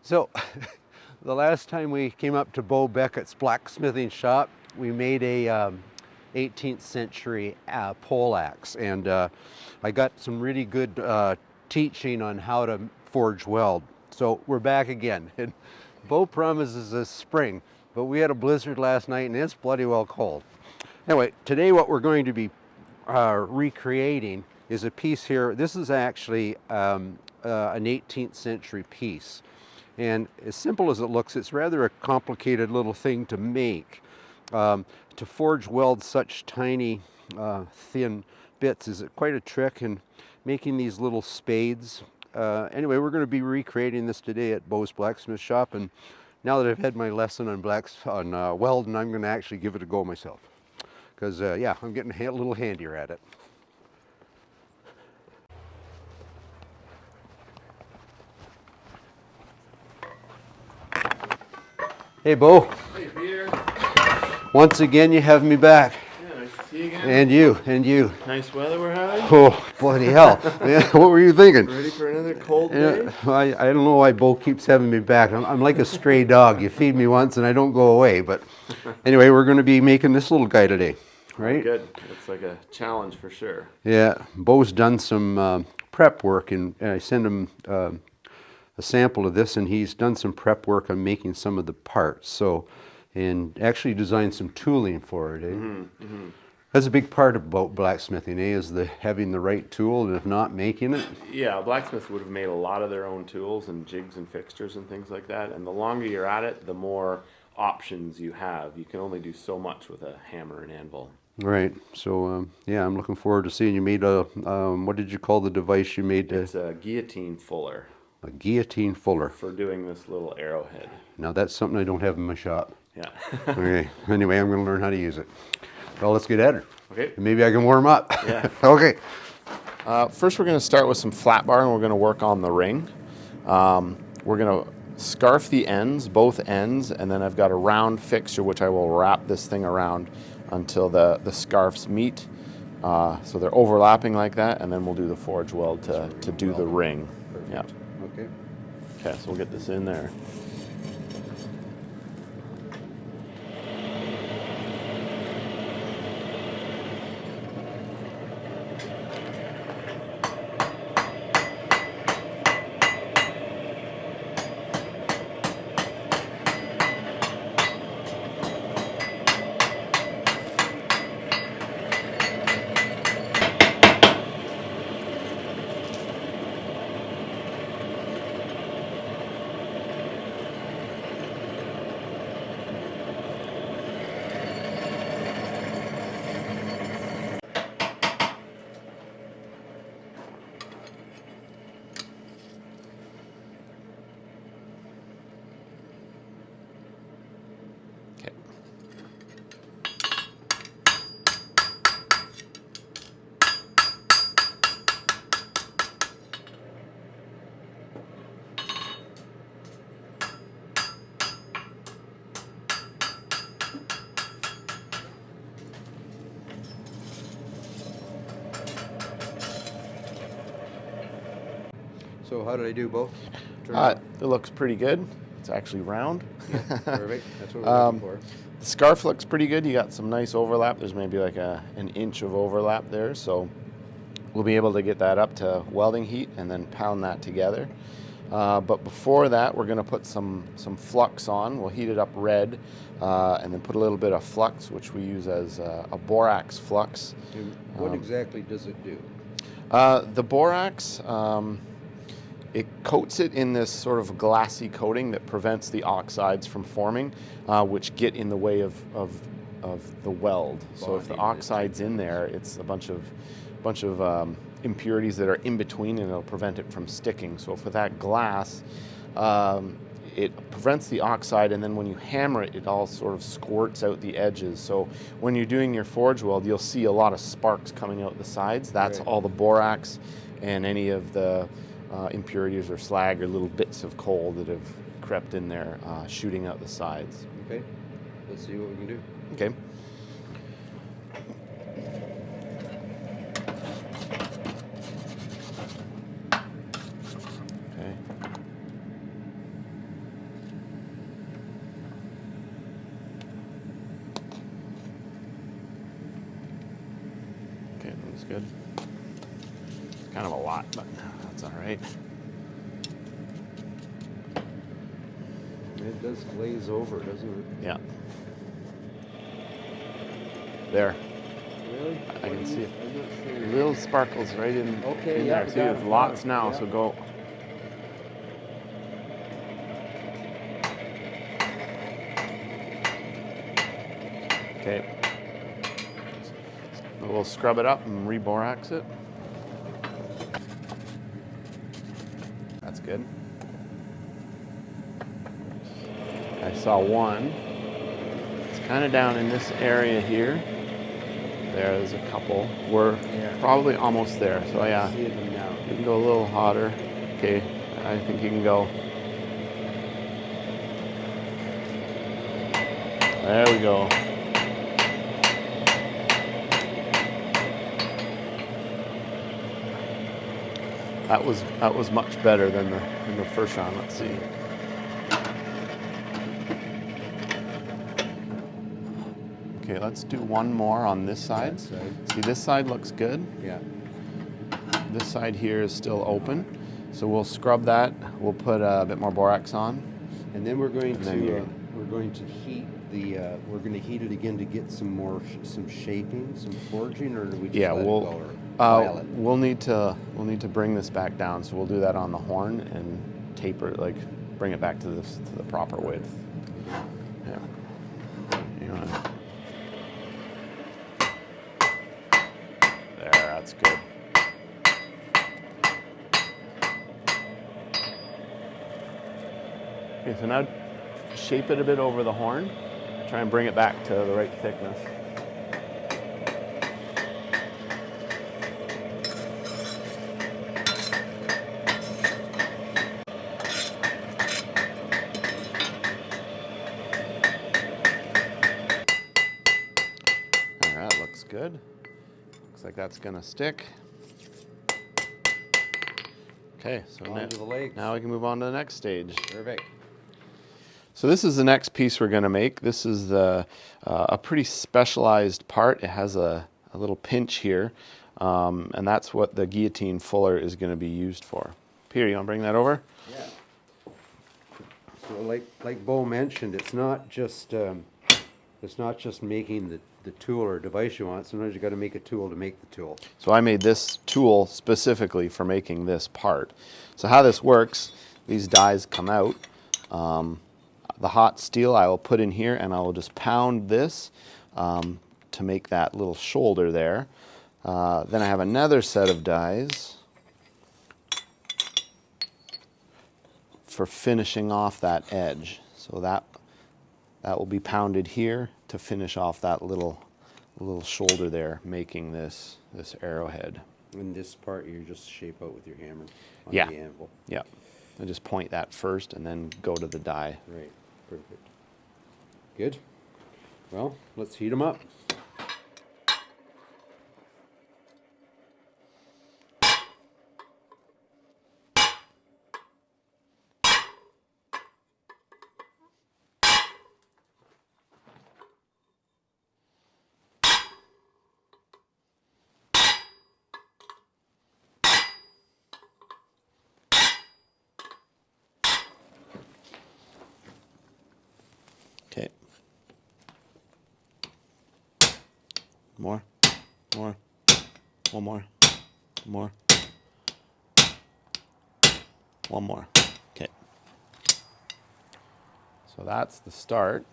So the last time we came up to Beau Beckett's blacksmithing shop, we made a 18th century pole axe, and I got some really good teaching on how to forge weld. So we're back again. And Beau promises this spring, but we had a blizzard last night and it's bloody well cold. Anyway, today what we're going to be recreating is a piece here. This is actually an 18th century piece. And as simple as it looks, it's rather a complicated little thing to make. To forge weld such tiny, thin bits is quite a trick, and making these little spades. Anyway, we're going to be recreating this today at Beau's Blacksmith Shop, and now that I've had my lesson on welding, I'm going to actually give it a go myself. Because, yeah, I'm getting a little handier at it. Hey, Beau. Hey, Peter. Once again, you have me back. Yeah, nice to see you again. And you. Nice weather we're having. Oh, bloody hell. Yeah, what were you thinking? Ready for another cold day? Yeah, I don't know why Beau keeps having me back. I'm like a stray dog. You feed me once and I don't go away. But anyway, we're going to be making this little guy today, right? Good. It's like a challenge for sure. Yeah, Beau's done some prep work, and I sent him a sample of this, and he's done some prep work on making some of the parts. So, and actually designed some tooling for it. That's a big part about blacksmithing, is having the right tool, and if not, making it. Yeah, a blacksmith would have made a lot of their own tools and jigs and fixtures and things like that. And the longer you're at it, the more options you have. You can only do so much with a hammer and anvil. Right. So, yeah, I'm looking forward to seeing you made a, what did you call the device you made? It's a guillotine fuller. A guillotine fuller. For doing this little arrowhead. Now that's something I don't have in my shop. Yeah. Okay. Anyway, I'm going to learn how to use it. Well, let's get at it. Okay. Maybe I can warm up. Yeah. Okay. First, we're going to start with some flat bar, and we're going to work on the ring. We're going to scarf the ends, both ends, and then I've got a round fixture which I will wrap this thing around until the scarfs meet. So they're overlapping like that, and then we'll do the forge weld to do the ring. Perfect. Yeah. Okay. Okay, so we'll get this in there. Okay. So how did I do, Beau? It looks pretty good. It's actually round. Perfect. That's what we're looking for. The scarf looks pretty good. You got some nice overlap. There's maybe like an inch of overlap there. So we'll be able to get that up to welding heat and then pound that together. But before that, we're going to put some flux on. We'll heat it up red and then put a little bit of flux, which we use as a borax flux. And what exactly does it do? The borax, it coats it in this sort of glassy coating that prevents the oxides from forming, which get in the way of the weld. So if the oxide's in there, it's a bunch of impurities that are in between, and it'll prevent it from sticking. So for that glass, it prevents the oxide, and then when you hammer it, it all sort of squirts out the edges. So when you're doing your forge weld, you'll see a lot of sparks coming out the sides. That's all the borax and any of the impurities or slag or little bits of coal that have crept in there shooting out the sides. Okay, let's see what we can do. Okay. good. It's kind of a lot, but that's all right. It does glaze over, doesn't it? Yeah. There. Really? I can see it. I'm not sure. Little sparkles right in, Okay, in yeah, there. See, got it's it, lots got it. now, Yeah. so go. Okay. We'll scrub it up and re-borax it. That's good. I saw one. It's kind of down in this area here. There's a couple. We're probably almost there. So yeah, See them now. you can go a little hotter. Okay, I think you can go. There we go. That was much better than the first round. Let's see. Okay, let's do one more on this side. See, this side looks good. Yeah. This side here is still open. So we'll scrub that. We'll put a bit more borax on. And then we're going then to heat the we're going to heat it again to get some shaping, some forging, or do we just let it go? Or file it? We'll need to bring this back down. So we'll do that on the horn and taper it, like bring it back to the proper width. Yeah. You wanna... There, that's good. Okay, so now shape it a bit over the horn. Try and bring it back to the right thickness. All right, looks good. Looks like that's gonna stick. Okay, so now we can move on to the next stage. Perfect. So this is the next piece we're going to make. This is a pretty specialized part. It has a little pinch here, and that's what the guillotine fuller is going to be used for. Peter, you want to bring that over? Yeah. So like Beau mentioned, it's not just making the tool or device you want. Sometimes you got to make a tool to make the tool. So I made this tool specifically for making this part. So how this works, these dies come out. The hot steel I will put in here, and I will just pound this to make that little shoulder there. Then I have another set of dies for finishing off that edge. So that will be pounded here to finish off that little shoulder there, making this arrowhead. And this part you just shape out with your hammer on Yeah. the anvil. Yeah. I just point that first and then go to the die. Right. Perfect. Good. Well, let's heat them up. Okay. More. One more. One more. Okay. So that's the start.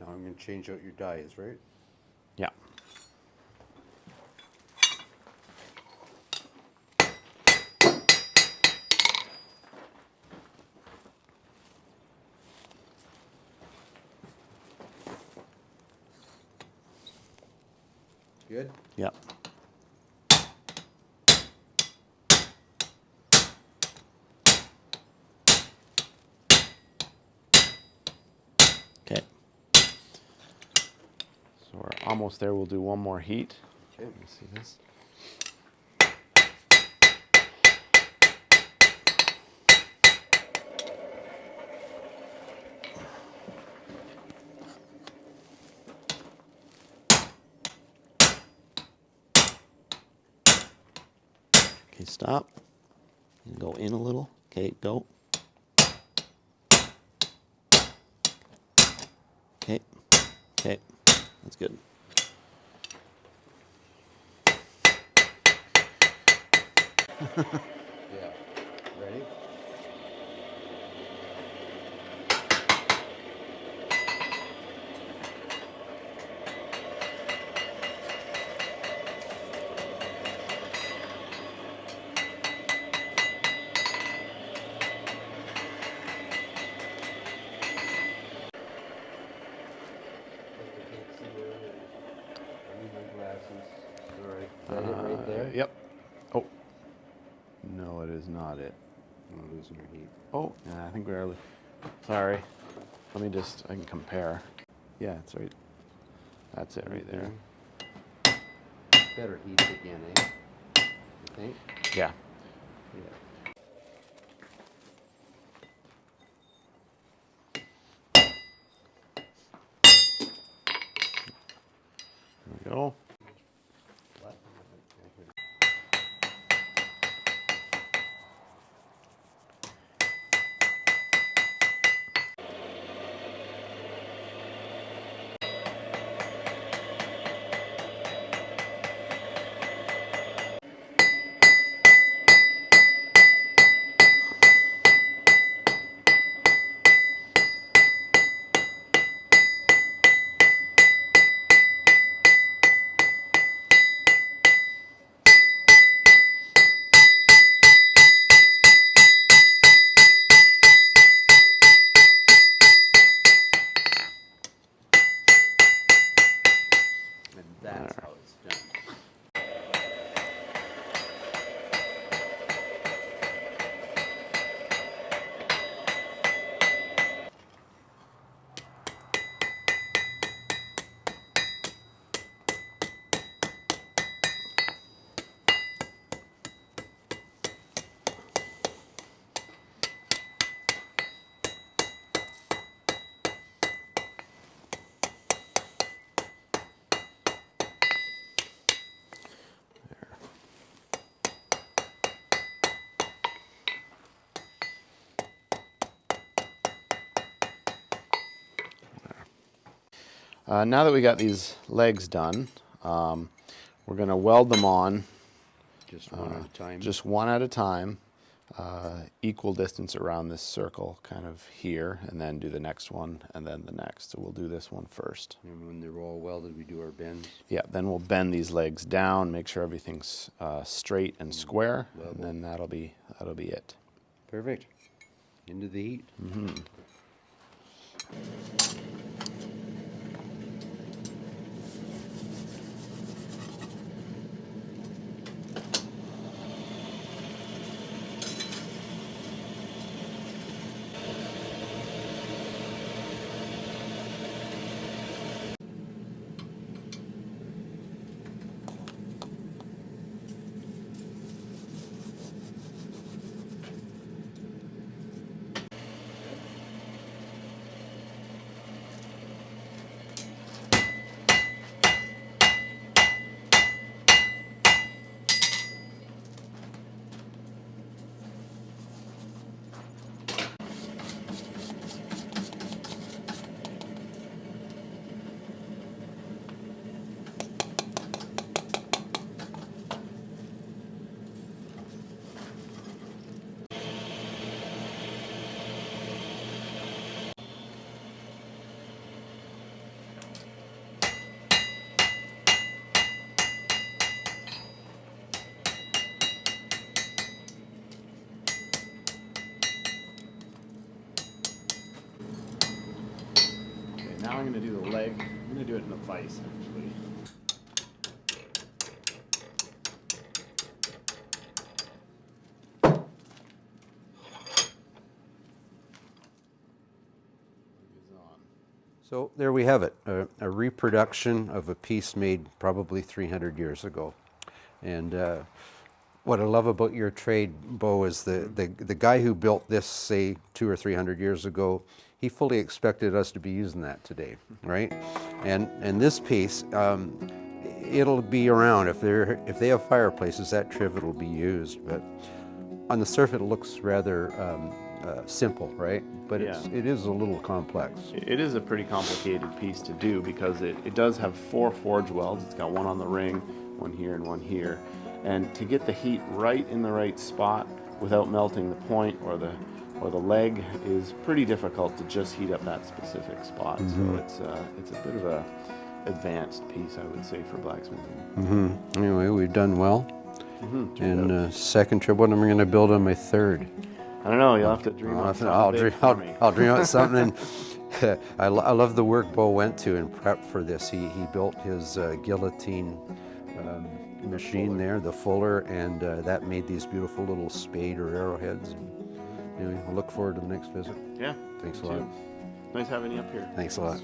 Now I'm going to change out your dies, right? Yeah. Good? Yeah. Okay. So we're almost there. We'll do one more heat. Okay. Let me see this. stop. And go in a little. Okay, go. Okay, okay, that's good. Yeah. Ready? Sorry. Is that it right there? Yep. Oh, no, it is not it. I'm losing your heat. Oh, yeah, I think we are. Sorry. Let me just, I can compare. Yeah, it's right. That's it right there. Better heat it again, eh? You think? Yeah. Yeah. There we go. And that's how it's done. Now that we got these legs done, we're going to weld them on Just one at a time. just one at a time, equal distance around this circle, kind of here, and then do the next one, and then the next. So we'll do this one first. And when they're all welded, we do our bends. Yeah, then we'll bend these legs down, make sure everything's straight and square, Level. and then that'll be it. Perfect. Into the heat. Okay, now I'm going to do the leg. I'm going to do it in a vise, actually. So there we have it, a reproduction of a piece made probably 300 years ago. And what I love about your trade, Beau, is the guy who built this, say, 200 or 300 years ago, he fully expected us to be using that today, right? And this piece, it'll be around. If they have fireplaces, that trivet will be used. But on the surface, it looks rather simple, right? But it is a little complex. It is a pretty complicated piece to do because it does have 4 forge welds. It's got one on the ring, one here and one here. And to get the heat right in the right spot without melting the point or the leg is pretty difficult to just heat up that specific spot. So it's a bit of a advanced piece, I would say, for blacksmithing. Anyway, we've done well. And second trip, what am I going to build on my third? I don't know. You'll have to dream up something. I'll dream up something. I love the work Beau went to in prep for this. He built his guillotine machine there, the fuller, and that made these beautiful little spade or arrowheads. Anyway, I look forward to the next visit. Yeah. Thanks a lot. Nice having you up here. Thanks a lot.